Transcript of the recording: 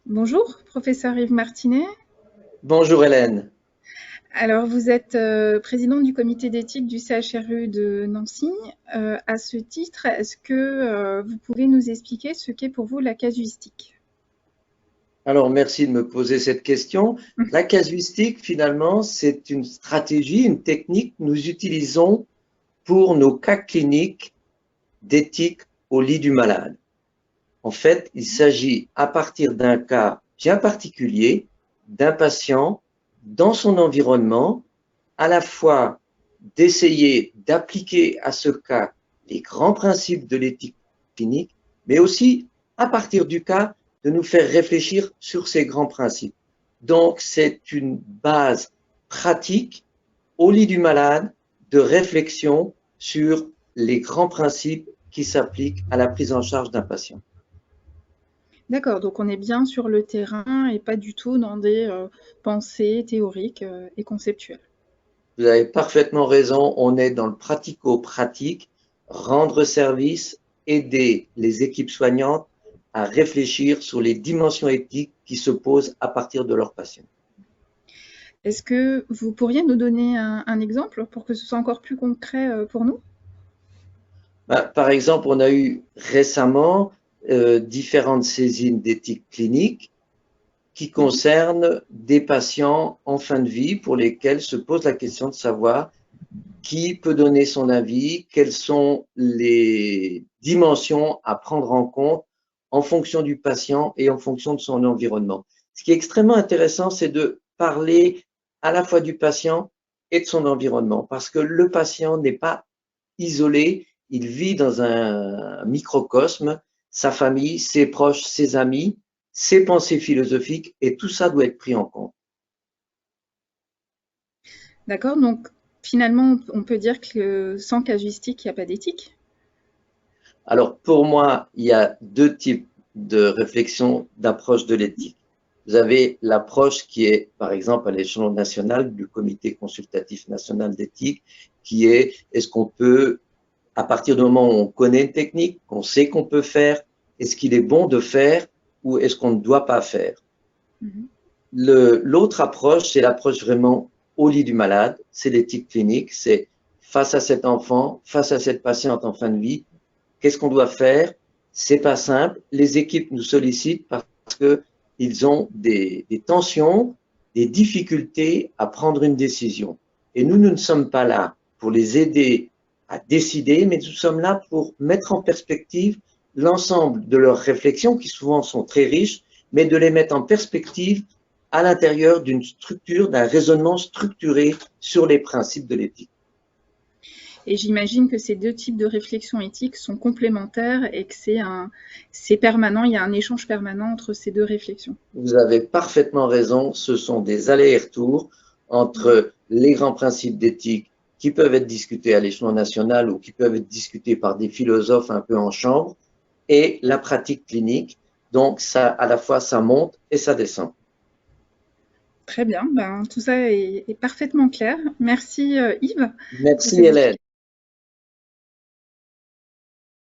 Bonjour, professeur Yves Martinet. Bonjour Hélène. Alors, vous êtes président du comité d'éthique du CHRU de Nancy. À ce titre, est-ce que vous pouvez nous expliquer ce qu'est pour vous la casuistique? Alors merci de me poser cette question. La casuistique, finalement, c'est une stratégie, une technique que nous utilisons pour nos cas cliniques d'éthique au lit du malade. En fait, il s'agit à partir d'un cas bien particulier, d'un patient dans son environnement, à la fois d'essayer d'appliquer à ce cas les grands principes de l'éthique clinique, mais aussi à partir du cas de nous faire réfléchir sur ces grands principes. Donc c'est une base pratique au lit du malade de réflexion sur les grands principes qui s'appliquent à la prise en charge d'un patient. D'accord, donc on est bien sur le terrain et pas du tout dans des pensées théoriques et conceptuelles. Vous avez parfaitement raison, on est dans le pratico-pratique, rendre service, aider les équipes soignantes à réfléchir sur les dimensions éthiques qui se posent à partir de leurs patients. Est-ce que vous pourriez nous donner un exemple pour que ce soit encore plus concret pour nous? Par exemple, on a eu récemment différentes saisines d'éthique clinique qui Mhm. concernent des patients en fin de vie pour lesquels se pose la question de savoir qui peut donner son avis, quelles sont les dimensions à prendre en compte en fonction du patient et en fonction de son environnement. Ce qui est extrêmement intéressant, c'est de parler à la fois du patient et de son environnement, parce que le patient n'est pas isolé, il vit dans un microcosme, sa famille, ses proches, ses amis, ses pensées philosophiques, et tout ça doit être pris en compte. D'accord, donc finalement on peut dire que sans casuistique, il n'y a pas d'éthique? Alors, pour moi, il y a deux types de réflexion, d'approche de l'éthique. Vous avez l'approche qui est, par exemple, à l'échelon national du Comité consultatif national d'éthique, qui est, est-ce qu'on peut, à partir du moment où on connaît une technique, qu'on sait qu'on peut faire, est-ce qu'il est bon de faire ou est-ce qu'on ne doit pas faire? Mhm. L'autre approche, c'est l'approche vraiment au lit du malade, c'est l'éthique clinique, c'est face à cet enfant, face à cette patiente en fin de vie, qu'est-ce qu'on doit faire? C'est pas simple. Les équipes nous sollicitent parce qu'ils ont des tensions, des difficultés à prendre une décision. Et nous ne sommes pas là pour les aider à décider, mais nous sommes là pour mettre en perspective l'ensemble de leurs réflexions, qui souvent sont très riches, mais de les mettre en perspective à l'intérieur d'une structure, d'un raisonnement structuré sur les principes de l'éthique. Et j'imagine que ces deux types de réflexions éthiques sont complémentaires et que c'est permanent, il y a un échange permanent entre ces deux réflexions. Vous avez parfaitement raison, ce sont des allers-retours entre les grands principes d'éthique qui peuvent être discutés à l'échelon national ou qui peuvent être discutés par des philosophes un peu en chambre et la pratique clinique. Donc, ça, à la fois, ça monte et ça descend. Très bien, ben, tout ça est parfaitement clair. Merci Yves pour Merci ces Hélène.